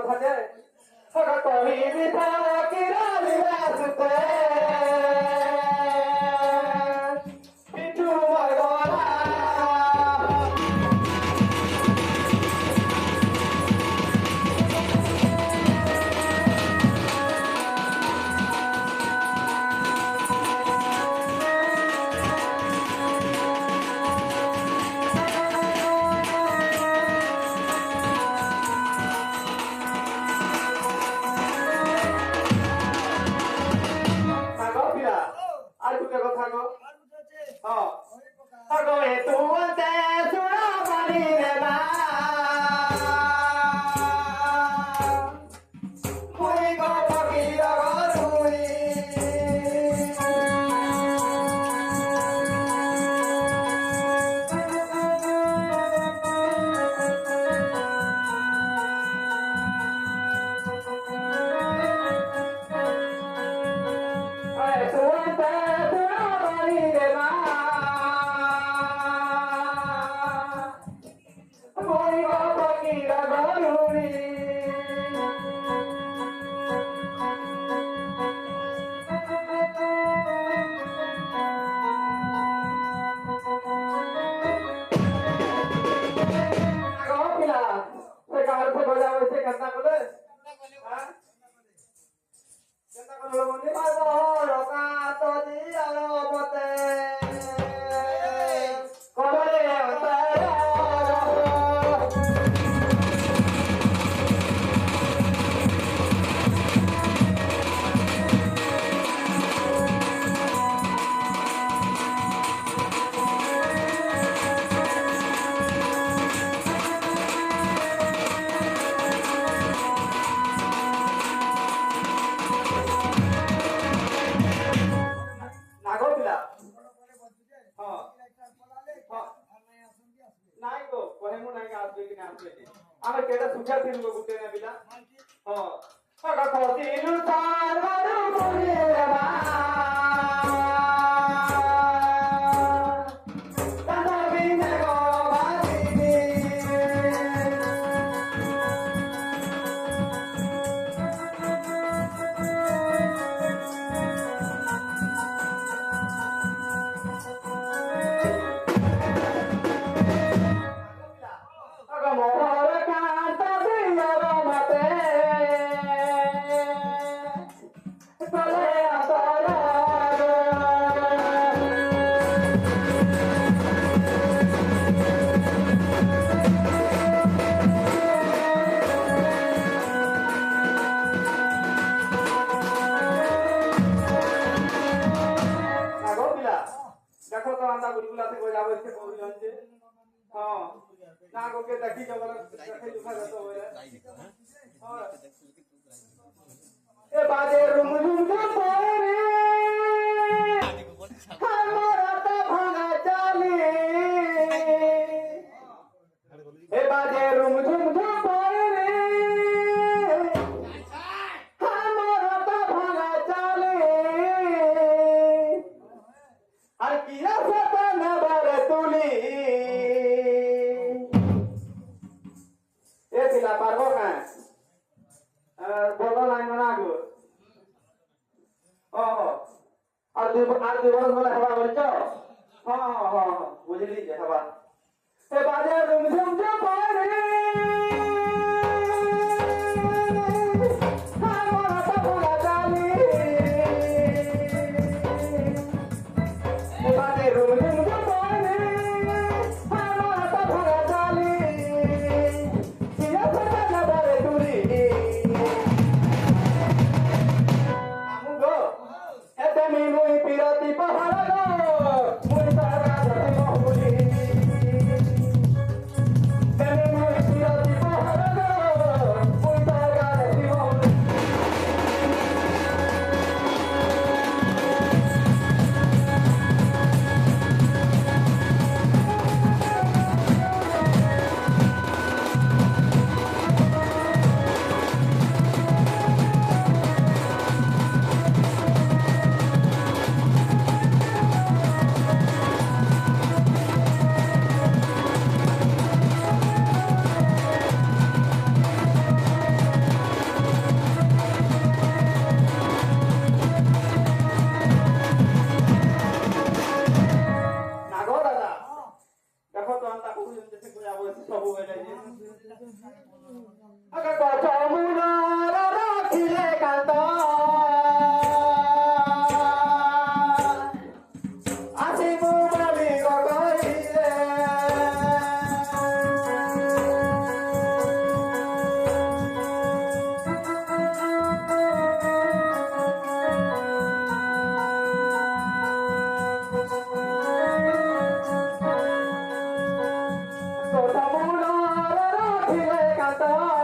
কথা যে কহিবি কিরালি রাস্তে পিঠু মরগলা আর দুটো কথা গো গো এ তুতে সুরা পানি রে না মুই গো ফকির গরুই আমার কেটা সুখা দিন গো গুতে না বিলা পাকা কতিলু তারবারু বলে রা তানা বিনে গো বাদিনি দেখো তো আমরা গুলগুলাতে কই যাবো এসে বলছেন যে না গোকে দেখি যাবো দেখে দুখা যেত হয়ে এ বাজে রুম রুম পরে हमरा तो भागा चाली ए बाजे रुम झुम झुम परे हमरा तो भागा चाली আর কিরা সাতা না বারে তুলি এ দিলা পারবো না বলো নাই না গো আর দুই বরস বলে হবা বলছো বুঝলি যে হবা এ বাজে রুম ঝুম ঝুম পরে Thank you. তো